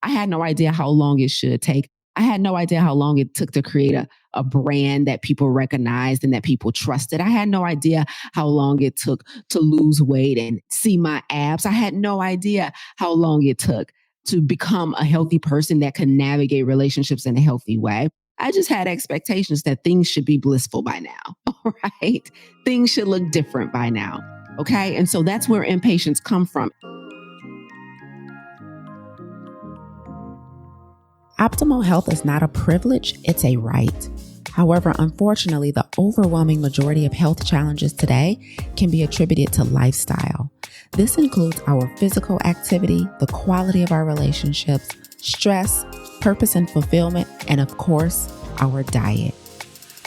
I had no idea how long it should take. I had no idea how long it took to create a brand that people recognized and that people trusted. I had no idea how long it took to lose weight and see my abs. I had no idea how long it took to become a healthy person that can navigate relationships in a healthy way. I just had expectations that things should be blissful by now, right? Things should look different by now, okay? And so that's where impatience comes from. Optimal health is not a privilege, it's a right. However, unfortunately, the overwhelming majority of health challenges today can be attributed to lifestyle. This includes our physical activity, the quality of our relationships, stress, purpose and fulfillment, and of course, our diet.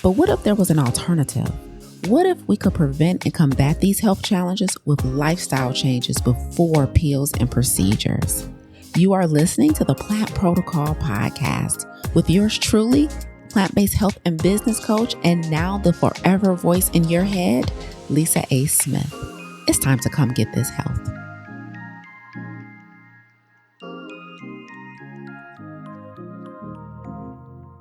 But what if there was an alternative? What if we could prevent and combat these health challenges with lifestyle changes before pills and procedures? You are listening to the Plant Protocol Podcast with yours truly, plant-based health and business coach, and now the forever voice in your head, Lisa A. Smith. It's time to come get this health.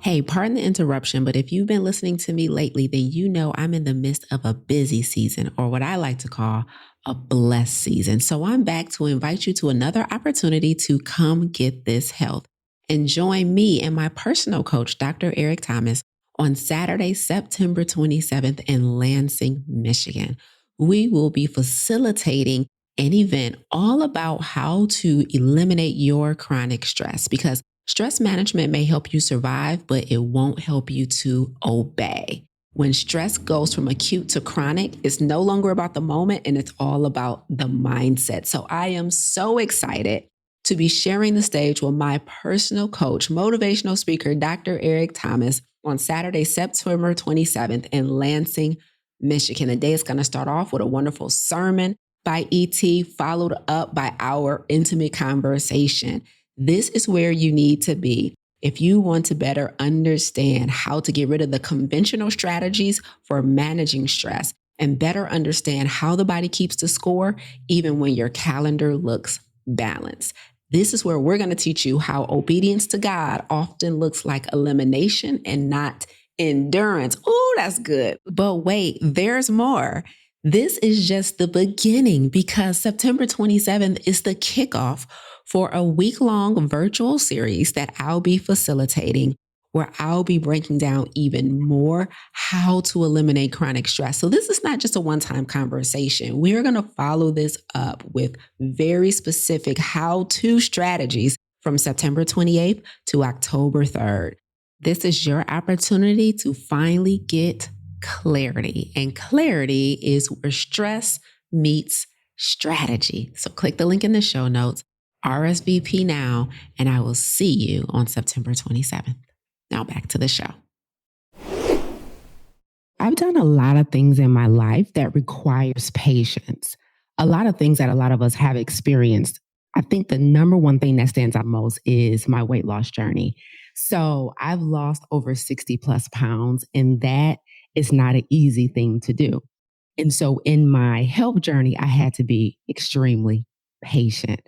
Hey, pardon the interruption, but if you've been listening to me lately, then you know I'm in the midst of a busy season, or what I like to call a blessed season. So I'm back to invite you to another opportunity to come get this health and join me and my personal coach, Dr. Eric Thomas, on Saturday, September 27th in Lansing, Michigan. We will be facilitating an event all about how to eliminate your chronic stress, because stress management may help you survive, but it won't help you to obey. When stress goes from acute to chronic, it's no longer about the moment and it's all about the mindset. So I am so excited to be sharing the stage with my personal coach, motivational speaker, Dr. Eric Thomas, on Saturday, September 27th in Lansing, Michigan. The day is going to start off with a wonderful sermon by ET, followed up by our intimate conversation. This is where you need to be if you want to better understand how to get rid of the conventional strategies for managing stress and better understand how the body keeps the score even when your calendar looks balanced. This is where we're going to teach you how obedience to God often looks like elimination and not endurance. Oh, that's good. But wait, there's more. This is just the beginning, because September 27th is the kickoff for a week-long virtual series that I'll be facilitating, where I'll be breaking down even more how to eliminate chronic stress. So this is not just a one-time conversation. We're going to follow this up with very specific how-to strategies from September 28th to October 3rd. This is your opportunity to finally get clarity. And clarity is where stress meets strategy. So click the link in the show notes, RSVP now, and I will see you on September 27th. Now back to the show. I've done a lot of things in my life that requires patience. A lot of things that a lot of us have experienced. I think the number one thing that stands out most is my weight loss journey. So I've lost over 60 plus pounds, and that is not an easy thing to do. And so in my health journey, I had to be extremely patient.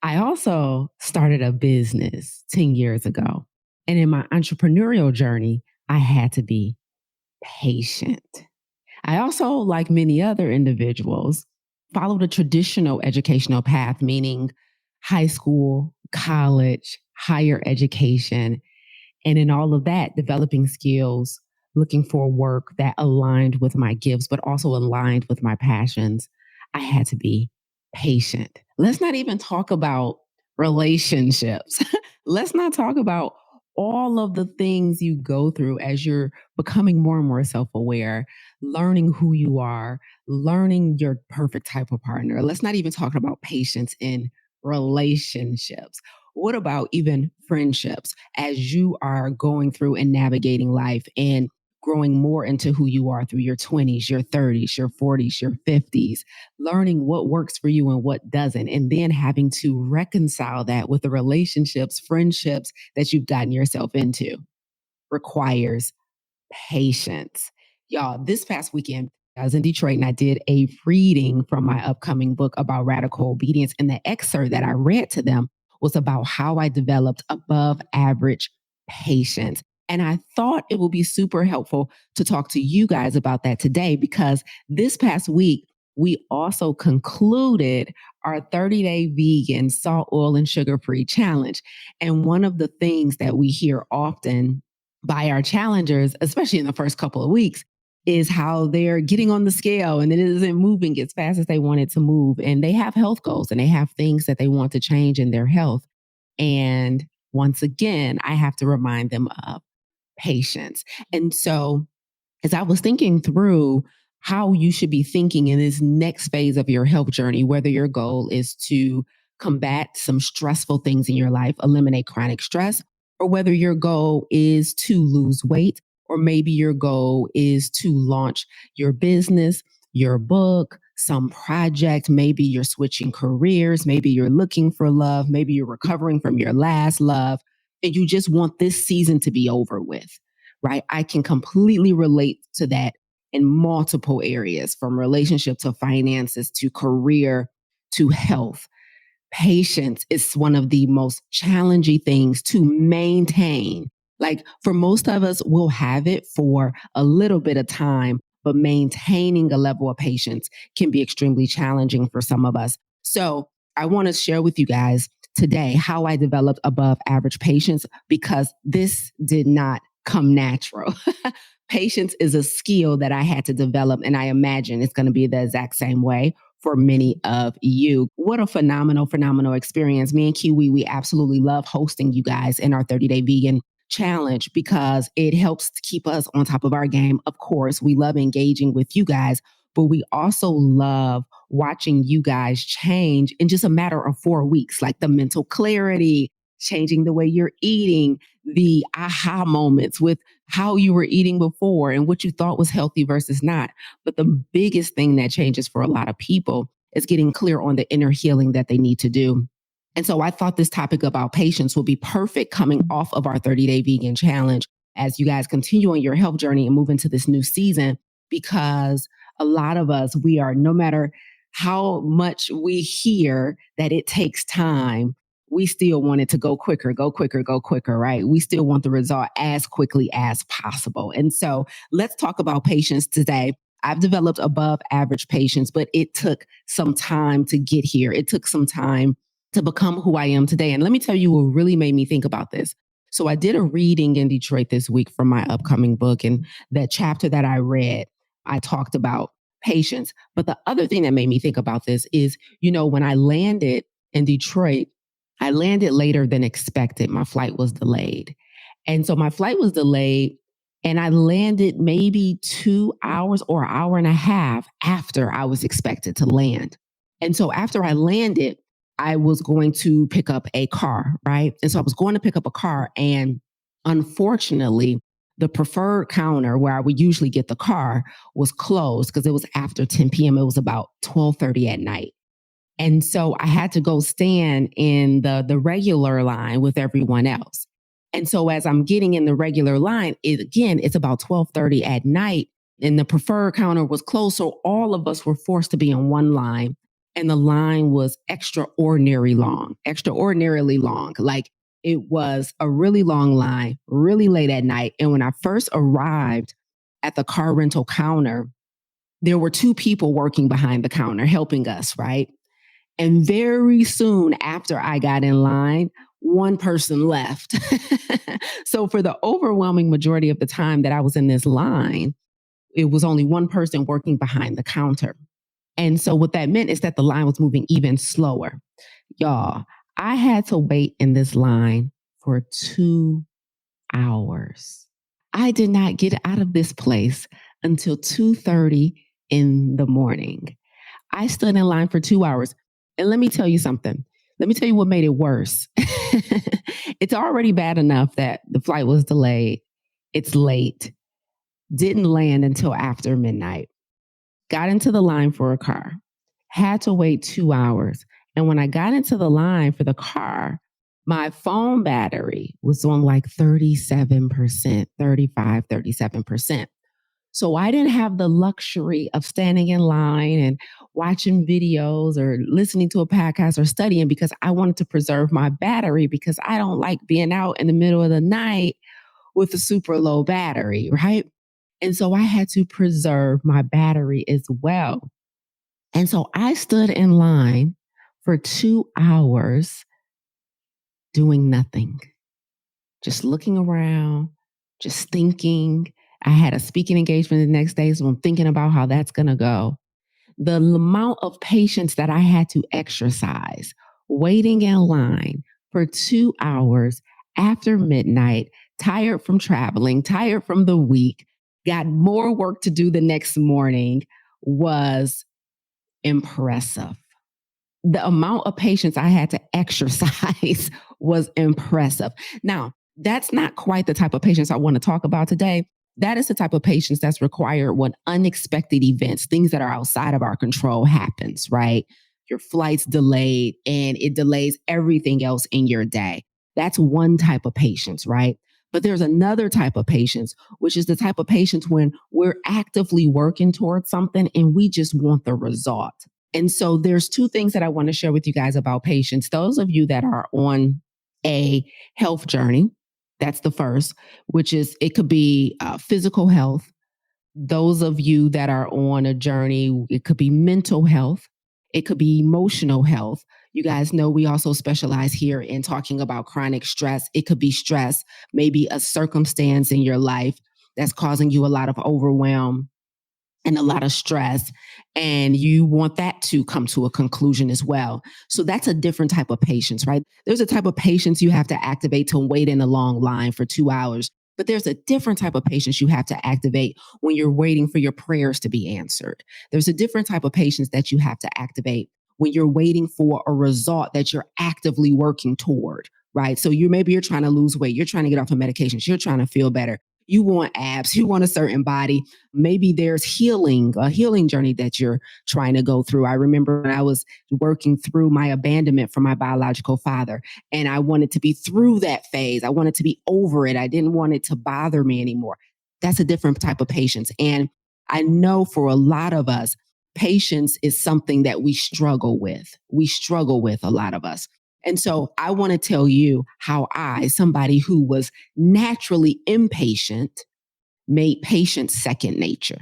I also started a business 10 years ago. And in my entrepreneurial journey, I had to be patient. I also, like many other individuals, followed a traditional educational path, meaning high school, college, higher education. And in all of that, developing skills, looking for work that aligned with my gifts, but also aligned with my passions. I had to be patient. Let's not even talk about relationships. Let's not talk about all of the things you go through as you're becoming more and more self-aware, learning who you are, learning your perfect type of partner. Let's not even talk about patience in relationships. What about even friendships as you are going through and navigating life and growing more into who you are through your 20s, your 30s, your 40s, your 50s, learning what works for you and what doesn't, and then having to reconcile that with the relationships, friendships that you've gotten yourself into requires patience. Y'all, this past weekend, I was in Detroit and I did a reading from my upcoming book about radical obedience. And the excerpt that I read to them was about how I developed above average patience. And I thought it would be super helpful to talk to you guys about that today because this past week, we also concluded our 30-day vegan salt, oil, and sugar-free challenge. And one of the things that we hear often by our challengers, especially in the first couple of weeks, is how they're getting on the scale and it isn't moving as fast as they want it to move. And they have health goals and they have things that they want to change in their health. And once again, I have to remind them of patience. And so, as I was thinking through how you should be thinking in this next phase of your health journey, whether your goal is to combat some stressful things in your life, eliminate chronic stress, or whether your goal is to lose weight, or maybe your goal is to launch your business, your book, some project, maybe you're switching careers, maybe you're looking for love, maybe you're recovering from your last love, and you just want this season to be over with, right? I can completely relate to that in multiple areas, from relationship to finances to career to health. Patience is one of the most challenging things to maintain. Like for most of us, we'll have it for a little bit of time, but maintaining a level of patience can be extremely challenging for some of us. So I want to share with you guys today how I developed above average patience because this did not come natural. Patience is a skill that I had to develop, and I imagine it's going to be the exact same way for many of you. What a phenomenal experience. Me and Kiwi, we absolutely love hosting you guys in our 30-day vegan challenge because it helps to keep us on top of our game. Of course, we love engaging with you guys, but we also love watching you guys change in just a matter of 4 weeks, like the mental clarity, changing the way you're eating, the aha moments with how you were eating before and what you thought was healthy versus not. But the biggest thing that changes for a lot of people is getting clear on the inner healing that they need to do. And so I thought this topic about patience would be perfect coming off of our 30-day vegan challenge as you guys continue on your health journey and move into this new season, because a lot of us, we are, no matter how much we hear that it takes time, we still want it to go quicker, right? We still want the result as quickly as possible. And so let's talk about patience today. I've developed above average patience, but it took some time to get here. It took some time to become who I am today. And let me tell you what really made me think about this. So I did a reading in Detroit this week for my upcoming book. And that chapter that I read, I talked about patience. But the other thing that made me think about this is, when I landed in Detroit, I landed later than expected. My flight was delayed. And so my flight was delayed and I landed maybe 2 hours or an hour and a half after I was expected to land. And so after I landed, I was going to pick up a car, right? And so I was going to pick up a car. And unfortunately, the preferred counter where I would usually get the car was closed because it was after 10 p.m. It was about 12:30 at night. And so I had to go stand in the regular line with everyone else. And so as I'm getting in the regular line, it's about 12:30 at night and the preferred counter was closed. So all of us were forced to be in one line. And the line was extraordinarily long. Like it was a really long line, really late at night. And when I first arrived at the car rental counter, there were 2 people working behind the counter helping us, right? And very soon after I got in line, one person left. So for the overwhelming majority of the time that I was in this line, it was only one person working behind the counter. And so what that meant is that the line was moving even slower. Y'all, I had to wait in this line for 2 hours. I did not get out of this place until 2:30 in the morning. I stood in line for 2 hours. And let me tell you something. Let me tell you what made it worse. It's already bad enough that the flight was delayed. It's late. Didn't land until after midnight. Got into the line for a car. Had to wait 2 hours. And when I got into the line for the car, my phone battery was on like 37%, 37%. So I didn't have the luxury of standing in line and watching videos or listening to a podcast or studying because I wanted to preserve my battery because I don't like being out in the middle of the night with a super low battery, right? And so I had to preserve my battery as well. And so I stood in line for 2 hours doing nothing, just looking around, just thinking. I had a speaking engagement the next day, so I'm thinking about how that's going to go. The amount of patience that I had to exercise waiting in line for 2 hours after midnight, tired from traveling, tired from the week, got more work to do the next morning was impressive. The amount of patience I had to exercise was impressive. Now, that's not quite the type of patience I want to talk about today. That is the type of patience that's required when unexpected events, things that are outside of our control happens, right? Your flight's delayed and it delays everything else in your day. That's one type of patience, right? But there's another type of patience, which is the type of patience when we're actively working towards something and we just want the result. And so there's two things that I want to share with you guys about patience. Those of you that are on a health journey, that's the first, which is it could be physical health. Those of you that are on a journey, it could be mental health. It could be emotional health. You guys know we also specialize here in talking about chronic stress. It could be stress, maybe a circumstance in your life that's causing you a lot of overwhelm and a lot of stress, and you want that to come to a conclusion as well. So that's a different type of patience, right? There's a type of patience you have to activate to wait in a long line for 2 hours, but there's a different type of patience you have to activate when you're waiting for your prayers to be answered. There's a different type of patience that you have to activate when you're waiting for a result that you're actively working toward, right? So maybe you're trying to lose weight, you're trying to get off of medications, you're trying to feel better. You want abs, you want a certain body. Maybe there's a healing journey that you're trying to go through. I remember when I was working through my abandonment from my biological father, and I wanted to be through that phase. I wanted to be over it. I didn't want it to bother me anymore. That's a different type of patience. And I know for a lot of us, patience is something that we struggle with. We struggle with, a lot of us. And so I want to tell you how I, somebody who was naturally impatient, made patience second nature.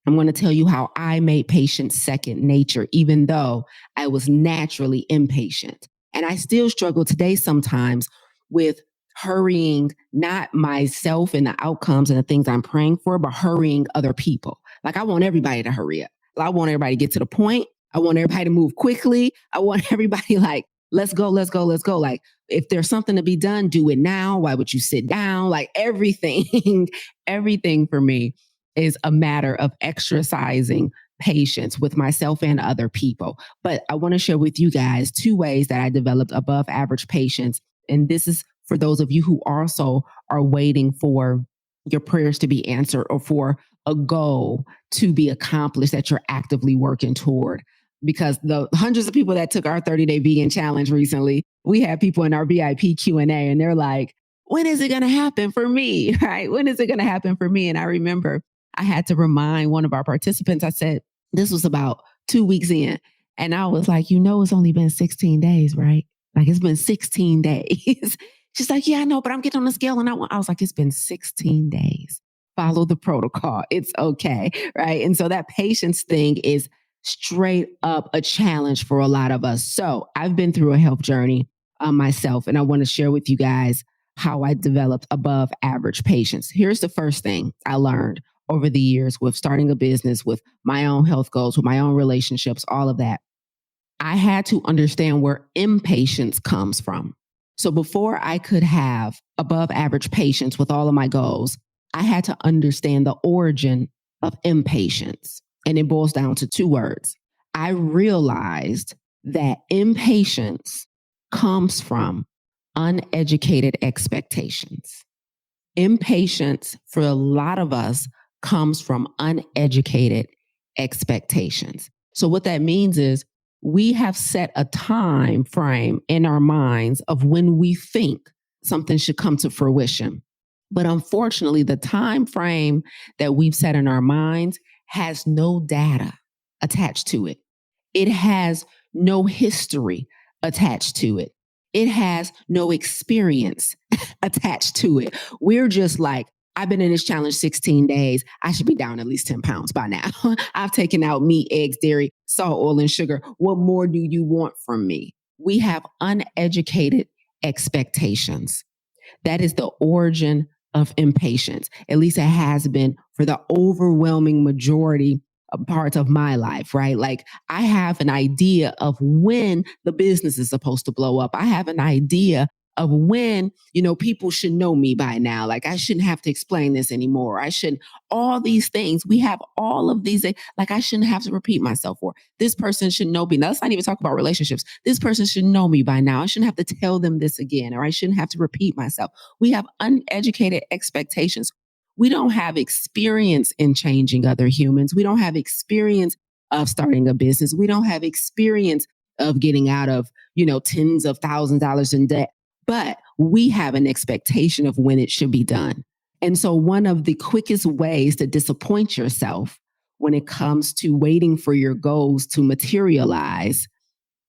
I'm going to tell you how I made patience second nature, even though I was naturally impatient. And I still struggle today sometimes with hurrying, not myself and the outcomes and the things I'm praying for, but hurrying other people. Like I want everybody to hurry up. I want everybody to get to the point. I want everybody to move quickly. I want everybody like, let's go, let's go, let's go. Like, if there's something to be done, do it now. Why would you sit down? Like everything, everything for me is a matter of exercising patience with myself and other people. But I want to share with you guys 2 ways that I developed above average patience. And this is for those of you who also are waiting for your prayers to be answered or for a goal to be accomplished that you're actively working toward. Because the hundreds of people that took our 30-day vegan challenge recently, we had people in our VIP Q&A and they're like, when is it going to happen for me? Right? When is it going to happen for me? And I remember I had to remind one of our participants, I said, this was about 2 weeks in. And I was like, it's only been 16 days, right? Like it's been 16 days. She's like, yeah, I know, but I'm getting on the scale. And I was like, it's been 16 days. Follow the protocol. It's okay. Right. And so that patience thing is straight up a challenge for a lot of us. So I've been through a health journey myself, and I want to share with you guys how I developed above average patience. Here's the first thing I learned over the years with starting a business, with my own health goals, with my own relationships, all of that. I had to understand where impatience comes from. So before I could have above average patience with all of my goals, I had to understand the origin of impatience. And it boils down to 2 words. I realized that impatience comes from uneducated expectations. Impatience for a lot of us comes from uneducated expectations. So what that means is we have set a time frame in our minds of when we think something should come to fruition. But unfortunately, the time frame that we've set in our minds has no data attached to it. It has no history attached to it. It has no experience attached to it. We're just like, I've been in this challenge 16 days. I should be down at least 10 pounds by now. I've taken out meat, eggs, dairy, salt, oil, and sugar. What more do you want from me? We have uneducated expectations. That is the origin of impatience. At least it has been for the overwhelming majority of parts of my life, right? Like I have an idea of when the business is supposed to blow up. I have an idea of when, people should know me by now. Like I shouldn't have to explain this anymore. I shouldn't, all these things. We have all of these, like I shouldn't have to repeat myself for. This person should know me. Now, let's not even talk about relationships. This person should know me by now. I shouldn't have to tell them this again, or I shouldn't have to repeat myself. We have uneducated expectations. We don't have experience in changing other humans. We don't have experience of starting a business. We don't have experience of getting out of, tens of thousands of dollars in debt. But we have an expectation of when it should be done. And so one of the quickest ways to disappoint yourself when it comes to waiting for your goals to materialize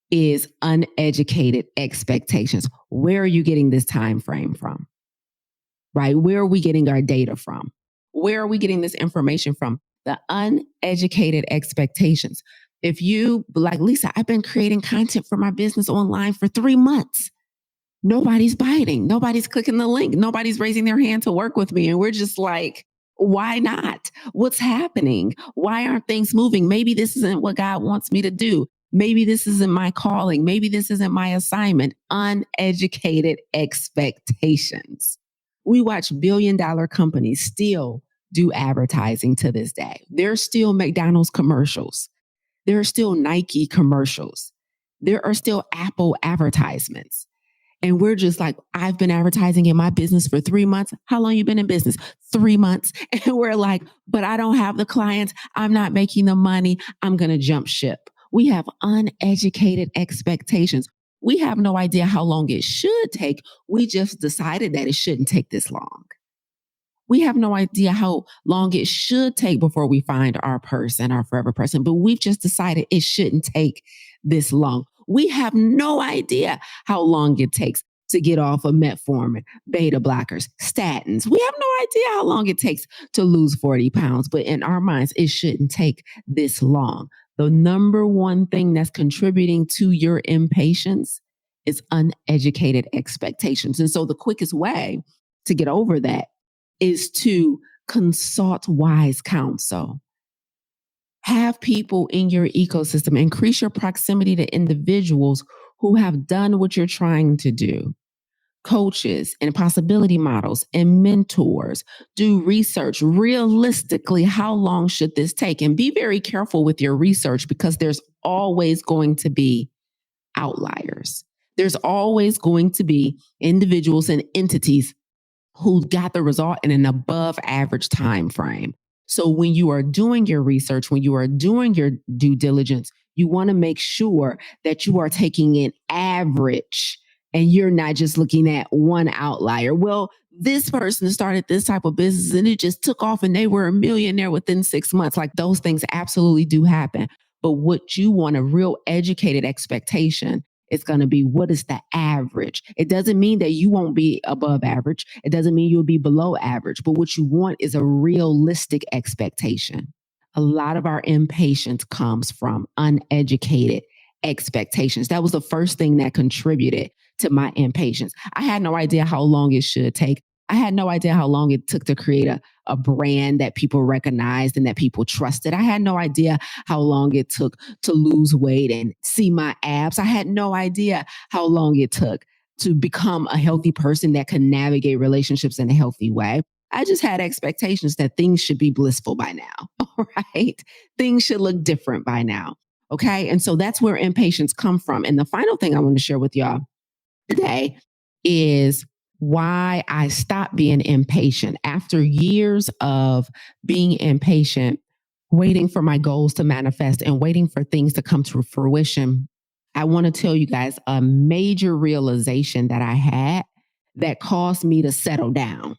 is uneducated expectations. Where are you getting this time frame from? Right? Where are we getting our data from? Where are we getting this information from? The uneducated expectations. If you, like Lisa, I've been creating content for my business online for 3 months. Nobody's biting. Nobody's clicking the link. Nobody's raising their hand to work with me. And we're just like, why not? What's happening? Why aren't things moving? Maybe this isn't what God wants me to do. Maybe this isn't my calling. Maybe this isn't my assignment. Uneducated expectations. We watch billion-dollar companies still do advertising to this day. There's still McDonald's commercials. There are still Nike commercials. There are still Apple advertisements. And we're just like, I've been advertising in my business for 3 months. How long you been in business? 3 months. And we're like, but I don't have the clients. I'm not making the money. I'm going to jump ship. We have uneducated expectations. We have no idea how long it should take. We just decided that it shouldn't take this long. We have no idea how long it should take before we find our person, our forever person, but we've just decided it shouldn't take this long. We have no idea how long it takes to get off of metformin, beta blockers, statins. We have no idea how long it takes to lose 40 pounds, but in our minds, it shouldn't take this long. The number one thing that's contributing to your impatience is uneducated expectations. And so the quickest way to get over that is to consult wise counsel. Have people in your ecosystem, increase your proximity to individuals who have done what you're trying to do. Coaches and possibility models and mentors. Do research. Realistically, how long should this take? And be very careful with your research because there's always going to be outliers. There's always going to be individuals and entities who got the result in an above average time frame. So when you are doing your research, when you are doing your due diligence, you want to make sure that you are taking an average and you're not just looking at one outlier. Well, this person started this type of business and it just took off and they were a millionaire within 6 months. Like those things absolutely do happen. But what you want, a real educated expectation, it's going to be, what is the average? It doesn't mean that you won't be above average. It doesn't mean you'll be below average. But what you want is a realistic expectation. A lot of our impatience comes from uneducated expectations. That was the first thing that contributed to my impatience. I had no idea how long it should take. I had no idea how long it took to create a brand that people recognized and that people trusted. I had no idea how long it took to lose weight and see my abs. I had no idea how long it took to become a healthy person that can navigate relationships in a healthy way. I just had expectations that things should be blissful by now, right? Things should look different by now, okay? And so that's where impatience comes from. And the final thing I want to share with y'all today is why I stopped being impatient. After years of being impatient, waiting for my goals to manifest and waiting for things to come to fruition, I want to tell you guys a major realization that I had that caused me to settle down.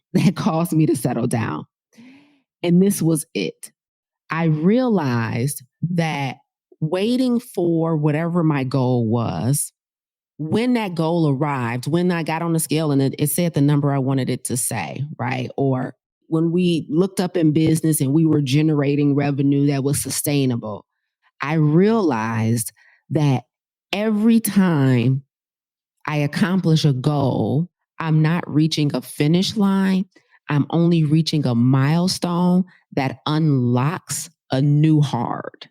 And this was it. I realized that waiting for whatever my goal was, when that goal arrived, when I got on the scale and it said the number I wanted it to say, right? Or when we looked up in business and we were generating revenue that was sustainable, I realized that every time I accomplish a goal, I'm not reaching a finish line. I'm only reaching a milestone that unlocks a new hard.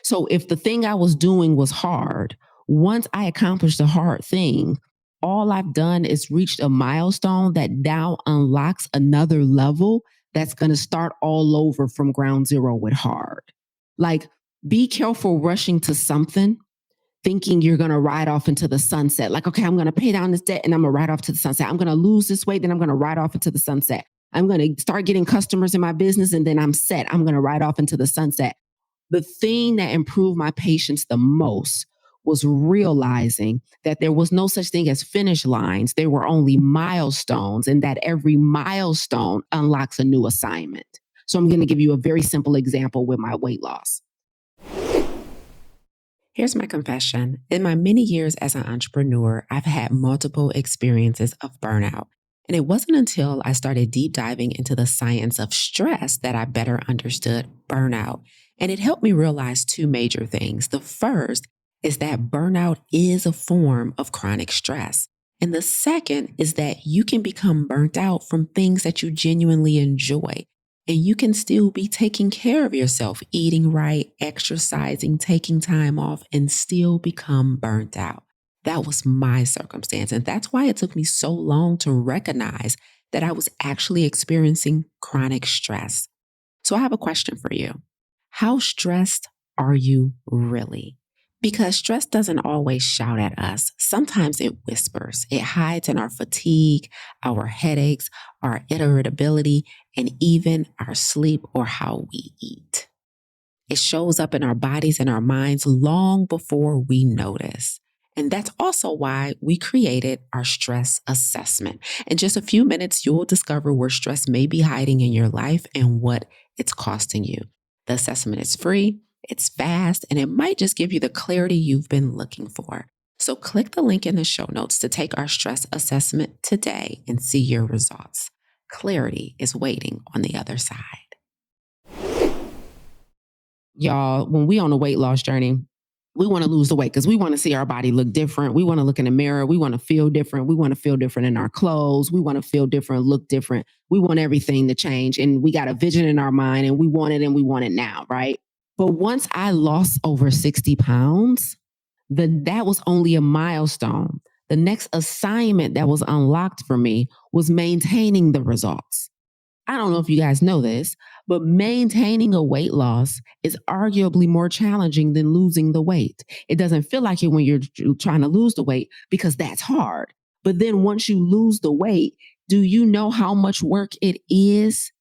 So if the thing I was doing was hard, once I accomplished the hard thing, all I've done is reached a milestone that now unlocks another level that's going to start all over from ground zero with hard. Like, be careful rushing to something thinking you're going to ride off into the sunset. Like, okay, I'm going to pay down this debt and I'm going to ride off to the sunset. I'm going to lose this weight, then I'm going to ride off into the sunset. I'm going to start getting customers in my business and then I'm set. I'm going to ride off into the sunset. The thing that improved my patience the most was realizing that there was no such thing as finish lines. There were only milestones, and that every milestone unlocks a new assignment. So I'm going to give you a very simple example with my weight loss. Here's my confession. In my many years as an entrepreneur, I've had multiple experiences of burnout. And it wasn't until I started deep diving into the science of stress that I better understood burnout. And it helped me realize two major things. The first is that burnout is a form of chronic stress. And the second is that you can become burnt out from things that you genuinely enjoy. And you can still be taking care of yourself, eating right, exercising, taking time off, and still become burnt out. That was my circumstance. And that's why it took me so long to recognize that I was actually experiencing chronic stress. So I have a question for you. How stressed are you really? Because stress doesn't always shout at us. Sometimes it whispers. It hides in our fatigue, our headaches, our irritability, and even our sleep or how we eat. It shows up in our bodies and our minds long before we notice. And that's also why we created our stress assessment. In just a few minutes, you'll discover where stress may be hiding in your life and what it's costing you. The assessment is free, it's fast, and it might just give you the clarity you've been looking for. So click the link in the show notes to take our stress assessment today and see your results. Clarity is waiting on the other side. Y'all, when we on a weight loss journey, we want to lose the weight because we want to see our body look different. We want to look in the mirror. We want to feel different. We want to feel different in our clothes. We want to feel different, look different. We want everything to change. And we got a vision in our mind and we want it now, right? But once I lost over 60 pounds, that was only a milestone. The next assignment that was unlocked for me was maintaining the results. I don't know if you guys know this, but maintaining a weight loss is arguably more challenging than losing the weight. It doesn't feel like it when you're trying to lose the weight because that's hard. But then once you lose the weight, do you know how much work it is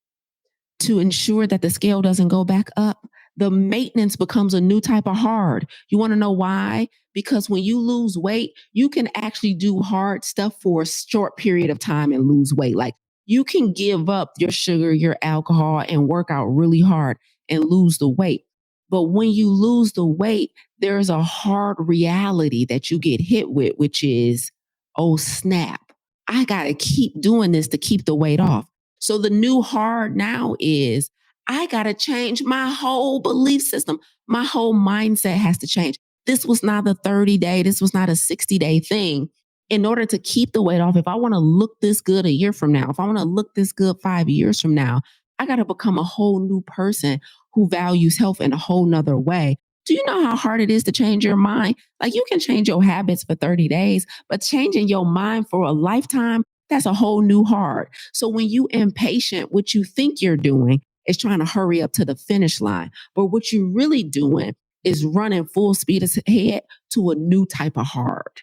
to ensure that the scale doesn't go back up? The maintenance becomes a new type of hard. You want to know why? Because when you lose weight, you can actually do hard stuff for a short period of time and lose weight. Like, you can give up your sugar, your alcohol, and work out really hard and lose the weight. But when you lose the weight, there's a hard reality that you get hit with, which is, oh, snap, I got to keep doing this to keep the weight off. So the new hard now is, I got to change my whole belief system. My whole mindset has to change. This was not a 30-day, this was not a 60-day thing. In order to keep the weight off, if I want to look this good a year from now, if I want to look this good 5 years from now, I got to become a whole new person who values health in a whole nother way. Do you know how hard it is to change your mind? Like, you can change your habits for 30 days, but changing your mind for a lifetime, that's a whole new hard. So when you impatient, what you think you're doing is trying to hurry up to the finish line. But what you're really doing is running full speed ahead to a new type of hard.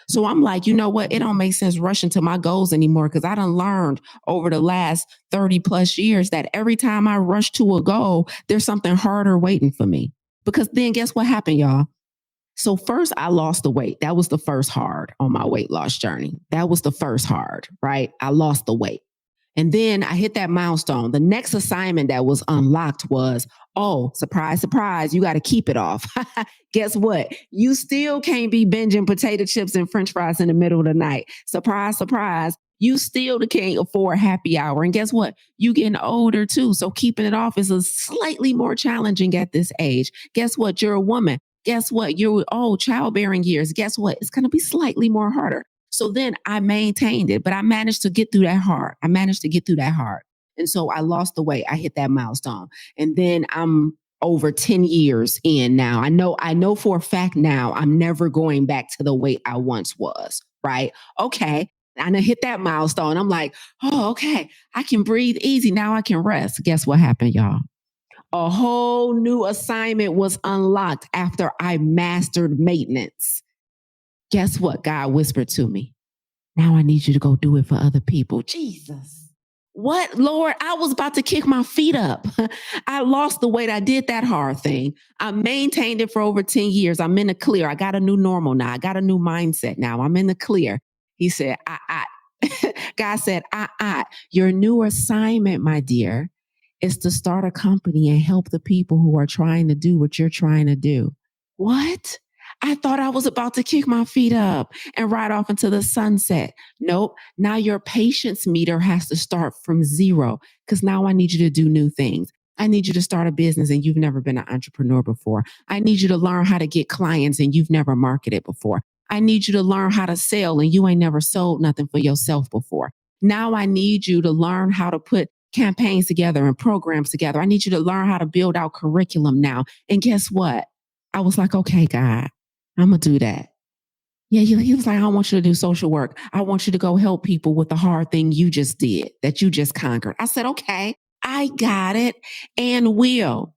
So I'm like, you know what? It don't make sense rushing to my goals anymore because I done learned over the last 30 plus years that every time I rush to a goal, there's something harder waiting for me. Because then guess what happened, y'all? So first I lost the weight. That was the first hard on my weight loss journey. That was the first hard, right? I lost the weight. And then I hit that milestone. The next assignment that was unlocked was, oh, surprise, surprise, you got to keep it off. Guess what? You still can't be binging potato chips and french fries in the middle of the night. Surprise, surprise. You still can't afford happy hour. And guess what? You getting older too. So keeping it off is a slightly more challenging at this age. Guess what? You're a woman. Guess what? You're childbearing years. Guess what? It's going to be slightly more harder. So then I maintained it, but I managed to get through that hard. And so I lost the weight. I hit that milestone. And then I'm over 10 years in now. I know for a fact now I'm never going back to the weight I once was, right? Okay. And I hit that milestone. I'm like, oh, okay, I can breathe easy. Now I can rest. Guess what happened, y'all? A whole new assignment was unlocked after I mastered maintenance. Guess what? God whispered to me. Now I need you to go do it for other people. Jesus. What, Lord? I was about to kick my feet up. I lost the weight. I did that hard thing. I maintained it for over 10 years. I'm in the clear. I got a new normal now. I got a new mindset now. I'm in the clear. He said, God said, your new assignment, my dear, is to start a company and help the people who are trying to do what you're trying to do. What? I thought I was about to kick my feet up and ride off into the sunset. Nope. Now your patience meter has to start from zero because now I need you to do new things. I need you to start a business and you've never been an entrepreneur before. I need you to learn how to get clients and you've never marketed before. I need you to learn how to sell and you ain't never sold nothing for yourself before. Now I need you to learn how to put campaigns together and programs together. I need you to learn how to build out curriculum now. And guess what? I was like, okay, God, I'm going to do that. Yeah, he was like, I don't want you to do social work. I want you to go help people with the hard thing you just did, that you just conquered. I said, okay, I got it and will.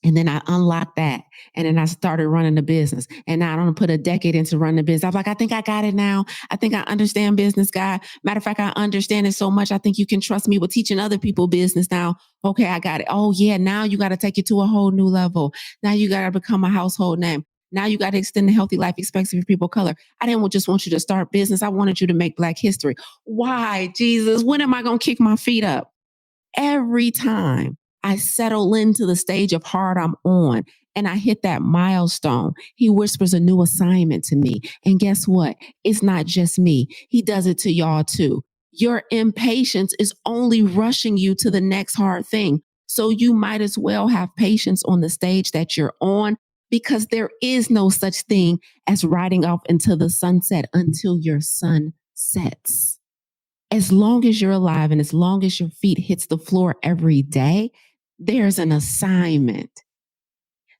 And then I unlocked that. And then I started running the business. And now I don't put a decade into running the business. I was like, I think I got it now. I think I understand business, God. Matter of fact, I understand it so much. I think you can trust me with teaching other people business now. Okay, I got it. Oh yeah, now you got to take it to a whole new level. Now you got to become a household name. Now you got to extend the healthy life expectancy for people of color. I didn't just want you to start business. I wanted you to make Black history. Why, Jesus? When am I going to kick my feet up? Every time I settle into the stage of hard I'm on and I hit that milestone, he whispers a new assignment to me. And guess what? It's not just me. He does it to y'all too. Your impatience is only rushing you to the next hard thing. So you might as well have patience on the stage that you're on because there is no such thing as riding off into the sunset until your sun sets. As long as you're alive and as long as your feet hits the floor every day, there's an assignment.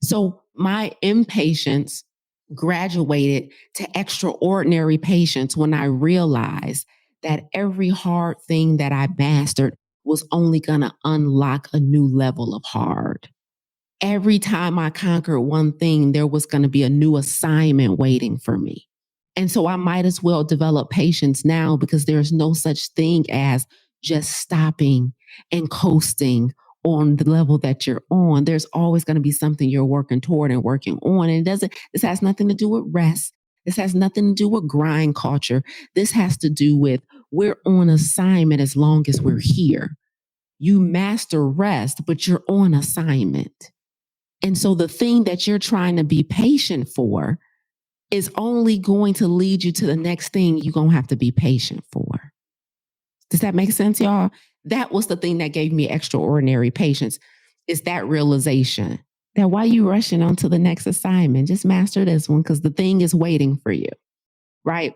So my impatience graduated to extraordinary patience when I realized that every hard thing that I mastered was only going to unlock a new level of hard. Every time I conquered one thing, there was going to be a new assignment waiting for me. And so I might as well develop patience now because there's no such thing as just stopping and coasting on the level that you're on. There's always going to be something you're working toward and working on. And this has nothing to do with rest. This has nothing to do with grind culture. This has to do with we're on assignment as long as we're here. You master rest, but you're on assignment. And so the thing that you're trying to be patient for is only going to lead you to the next thing you're going to have to be patient for. Does that make sense, y'all? That was the thing that gave me extraordinary patience, is that realization that while you rushing on to the next assignment, just master this one because the thing is waiting for you, right?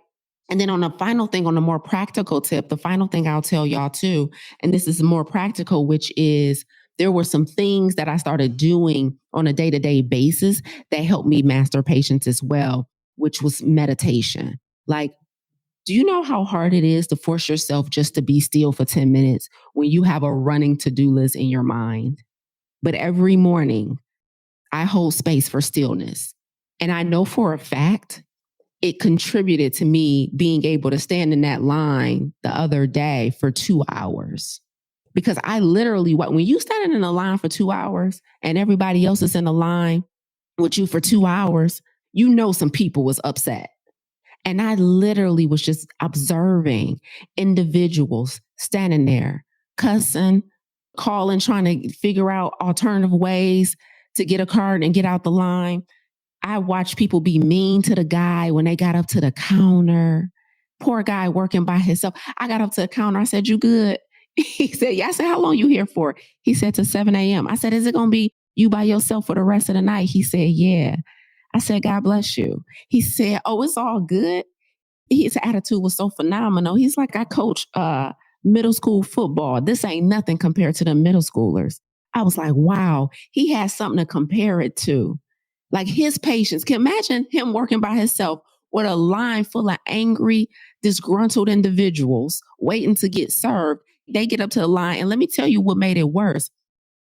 And then on the final thing, on a more practical tip, the final thing I'll tell y'all too, and this is more practical, which is there were some things that I started doing on a day-to-day basis that helped me master patience as well, which was meditation. Like, do you know how hard it is to force yourself just to be still for 10 minutes when you have a running to-do list in your mind? But every morning, I hold space for stillness. And I know for a fact, it contributed to me being able to stand in that line the other day for 2 hours. Because I literally, when you standing in a line for 2 hours and everybody else is in a line with you for 2 hours, you know some people was upset. And I literally was just observing individuals standing there, cussing, calling, trying to figure out alternative ways to get a card and get out the line. I watched people be mean to the guy when they got up to the counter. Poor guy working by himself. I got up to the counter. I said, "You good?" He said, "Yeah." I said, "How long you here for?" He said, "To 7 a.m." I said, "Is it going to be you by yourself for the rest of the night?" He said, "Yeah." I said, "God bless you." He said, "Oh, it's all good." His attitude was so phenomenal. He's like, "I coach middle school football. This ain't nothing compared to the middle schoolers." I was like, wow, he has something to compare it to. Like his patience. Can you imagine him working by himself with a line full of angry, disgruntled individuals waiting to get served. They get up to the line. And let me tell you what made it worse.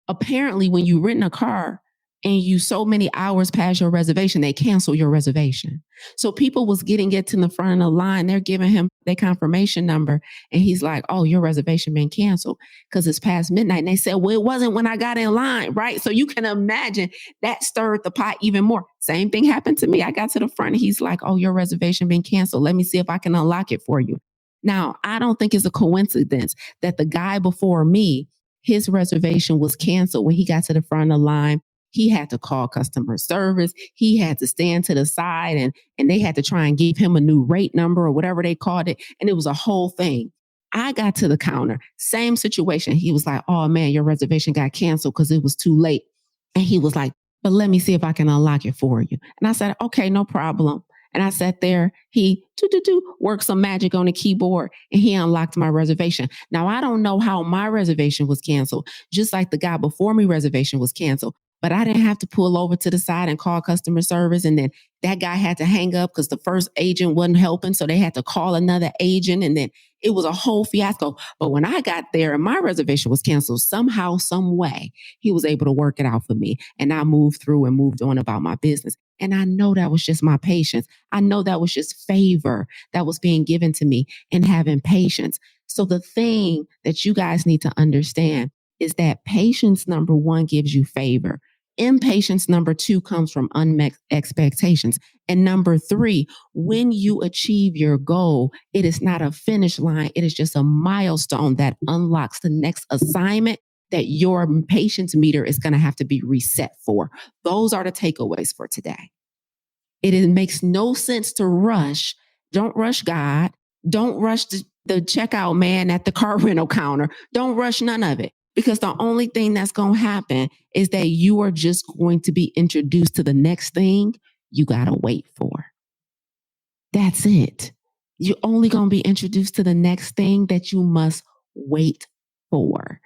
Apparently, when you rent a car and you so many hours past your reservation, they cancel your reservation. So people was getting it to the front of the line. They're giving him their confirmation number. And he's like, "Oh, your reservation been canceled because it's past midnight." And they said, "Well, it wasn't when I got in line," right? So you can imagine that stirred the pot even more. Same thing happened to me. I got to the front and he's like, "Oh, your reservation been canceled. Let me see if I can unlock it for you." Now, I don't think it's a coincidence that the guy before me, his reservation was canceled when he got to the front of the line. He had to call customer service. He had to stand to the side and they had to try and give him a new rate number or whatever they called it. And it was a whole thing. I got to the counter, same situation. He was like, "Oh man, your reservation got canceled because it was too late." And he was like, "But let me see if I can unlock it for you." And I said, "Okay, no problem." And I sat there, he worked some magic on the keyboard and he unlocked my reservation. Now, I don't know how my reservation was canceled, just like the guy before me reservation was canceled. But I didn't have to pull over to the side and call customer service. And then that guy had to hang up because the first agent wasn't helping. So they had to call another agent. And then it was a whole fiasco. But when I got there and my reservation was canceled, somehow, some way, he was able to work it out for me. And I moved through and moved on about my business. And I know that was just my patience. I know that was just favor that was being given to me and having patience. So the thing that you guys need to understand is that patience, number one, gives you favor. Impatience, number two, comes from unmet expectations. And number three, when you achieve your goal, it is not a finish line. It is just a milestone that unlocks the next assignment that your patience meter is going to have to be reset for. Those are the takeaways for today. It makes no sense to rush. Don't rush God. Don't rush the checkout man at the car rental counter. Don't rush none of it. Because the only thing that's going to happen is that you are just going to be introduced to the next thing you got to wait for. That's it. You're only going to be introduced to the next thing that you must wait for.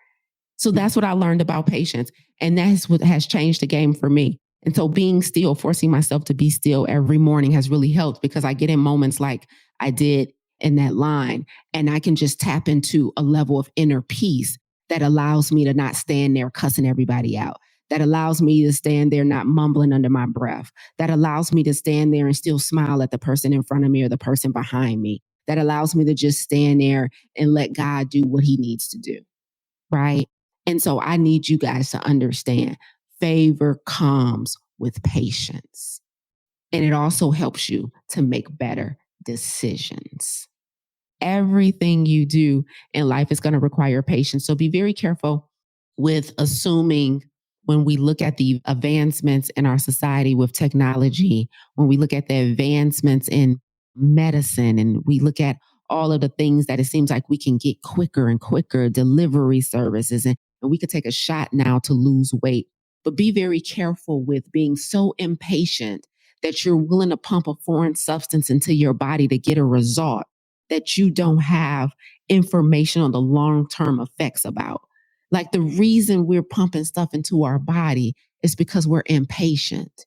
So that's what I learned about patience. And that's what has changed the game for me. And so being still, forcing myself to be still every morning has really helped because I get in moments like I did in that line and I can just tap into a level of inner peace that allows me to not stand there cussing everybody out, that allows me to stand there not mumbling under my breath, that allows me to stand there and still smile at the person in front of me or the person behind me, that allows me to just stand there and let God do what he needs to do, right? And so I need you guys to understand favor comes with patience. And it also helps you to make better decisions. Everything you do in life is going to require patience. So be very careful with assuming when we look at the advancements in our society with technology, when we look at the advancements in medicine, and we look at all of the things that it seems like we can get quicker and quicker, delivery services, and we could take a shot now to lose weight. But be very careful with being so impatient that you're willing to pump a foreign substance into your body to get a result that you don't have information on the long-term effects about. Like the reason we're pumping stuff into our body is because we're impatient.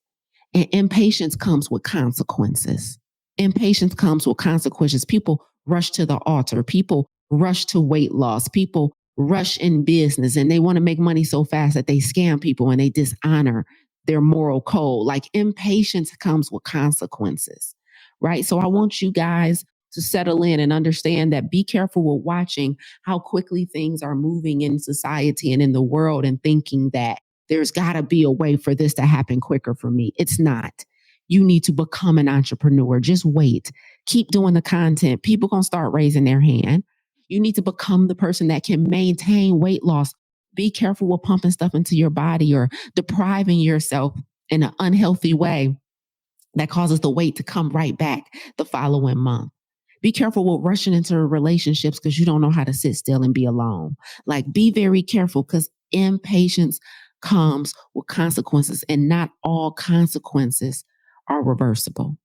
And impatience comes with consequences. Impatience comes with consequences. People rush to the altar. People rush to weight loss. People rush in business and they want to make money so fast that they scam people and they dishonor their moral code. Like impatience comes with consequences, right? So I want you guys to settle in and understand that be careful with watching how quickly things are moving in society and in the world and thinking that there's got to be a way for this to happen quicker for me. It's not. you need to become an entrepreneur. Just wait. Keep doing the content. People going to start raising their hand. You need to become the person that can maintain weight loss. Be careful with pumping stuff into your body or depriving yourself in an unhealthy way that causes the weight to come right back the following month. Be careful with rushing into relationships because you don't know how to sit still and be alone. Like, be very careful because impatience comes with consequences, and not all consequences are reversible.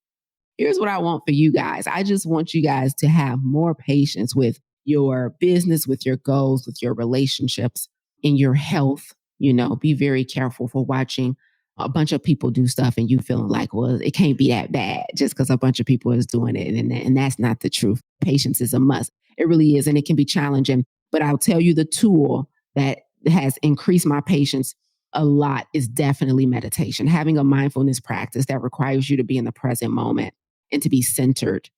Here's what I want for you guys. I just want you guys to have more patience with your business, with your goals, with your relationships, in your health. Be very careful for watching a bunch of people do stuff and you feeling like, well, it can't be that bad just because a bunch of people is doing it. And that's not the truth. Patience is a must. It really is. And it can be challenging. But I'll tell you, the tool that has increased my patience a lot is definitely meditation. Having a mindfulness practice that requires you to be in the present moment and to be centered,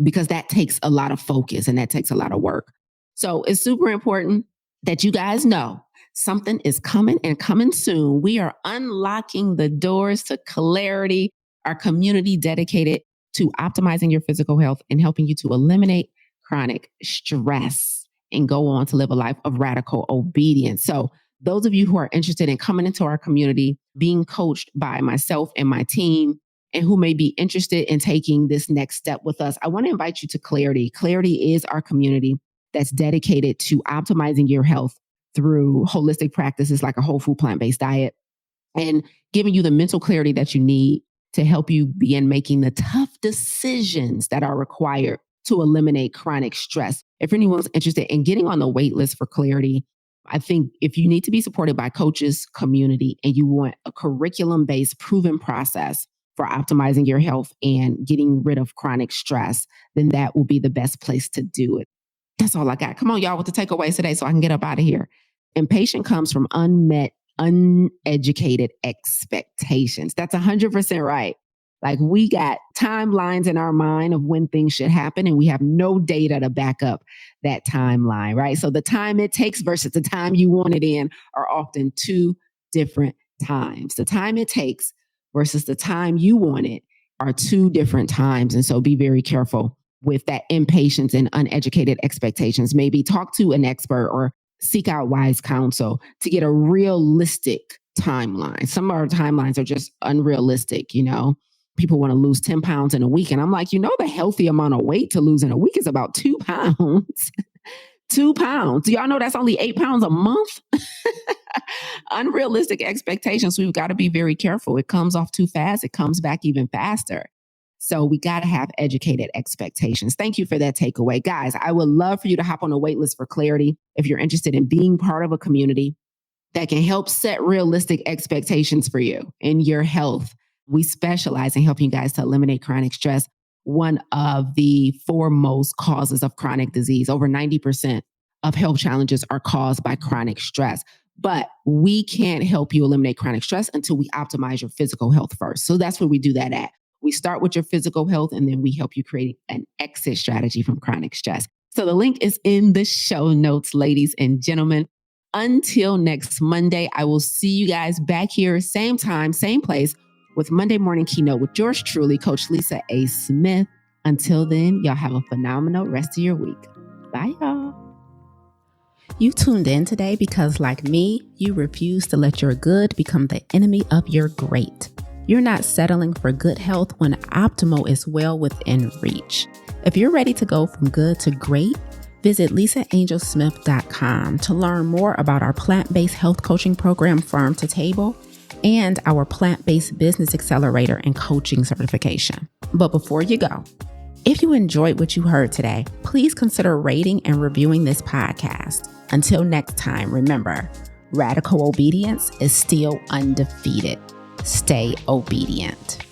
because that takes a lot of focus and that takes a lot of work. So it's super important that you guys know something is coming and coming soon. We are unlocking the doors to Clarity, our community dedicated to optimizing your physical health and helping you to eliminate chronic stress and go on to live a life of radical obedience. So those of you who are interested in coming into our community, being coached by myself and my team, and who may be interested in taking this next step with us, I want to invite you to Clarity. Clarity is our community that's dedicated to optimizing your health through holistic practices like a whole food plant-based diet and giving you the mental clarity that you need to help you begin making the tough decisions that are required to eliminate chronic stress. If anyone's interested in getting on the wait list for Clarity, I think if you need to be supported by coaches, community, and you want a curriculum-based proven process for optimizing your health and getting rid of chronic stress, then that will be the best place to do it. That's all I got. Come on, y'all, with the takeaways today so I can get up out of here. Impatience comes from unmet, uneducated expectations. That's 100% right. Like, we got timelines in our mind of when things should happen, and we have no data to back up that timeline, right? So the time it takes versus the time you want it in are often two different times. The time it takes versus the time you want it are two different times. And so be very careful with that impatience and uneducated expectations. Maybe talk to an expert or seek out wise counsel to get a realistic timeline. Some of our timelines are just unrealistic. People want to lose 10 pounds in a week. And I'm like, the healthy amount of weight to lose in a week is about 2 pounds. 2 pounds. Do y'all know that's only 8 pounds a month? Unrealistic expectations. We've got to be very careful. It comes off too fast. It comes back even faster. So we got to have educated expectations. Thank you for that takeaway. Guys, I would love for you to hop on a wait list for Clarity if you're interested in being part of a community that can help set realistic expectations for you in your health. We specialize in helping you guys to eliminate chronic stress, one of the foremost causes of chronic disease. Over 90% of health challenges are caused by chronic stress. But we can't help you eliminate chronic stress until we optimize your physical health first. So that's where we do that at. We start with your physical health, and then we help you create an exit strategy from chronic stress. So the link is in the show notes, ladies and gentlemen. Until next Monday, I will see you guys back here, same time, same place, with Monday Morning Keynote with yours truly, Coach Lisa A. Smith. Until then, y'all have a phenomenal rest of your week. Bye, y'all. You tuned in today because, like me, you refuse to let your good become the enemy of your great. You're not settling for good health when optimal is well within reach. If you're ready to go from good to great, visit lisaangelsmith.com to learn more about our plant-based health coaching program, Farm to Table, and our plant-based business accelerator and coaching certification. But before you go, if you enjoyed what you heard today, please consider rating and reviewing this podcast. Until next time, remember, radical obedience is still undefeated. Stay obedient.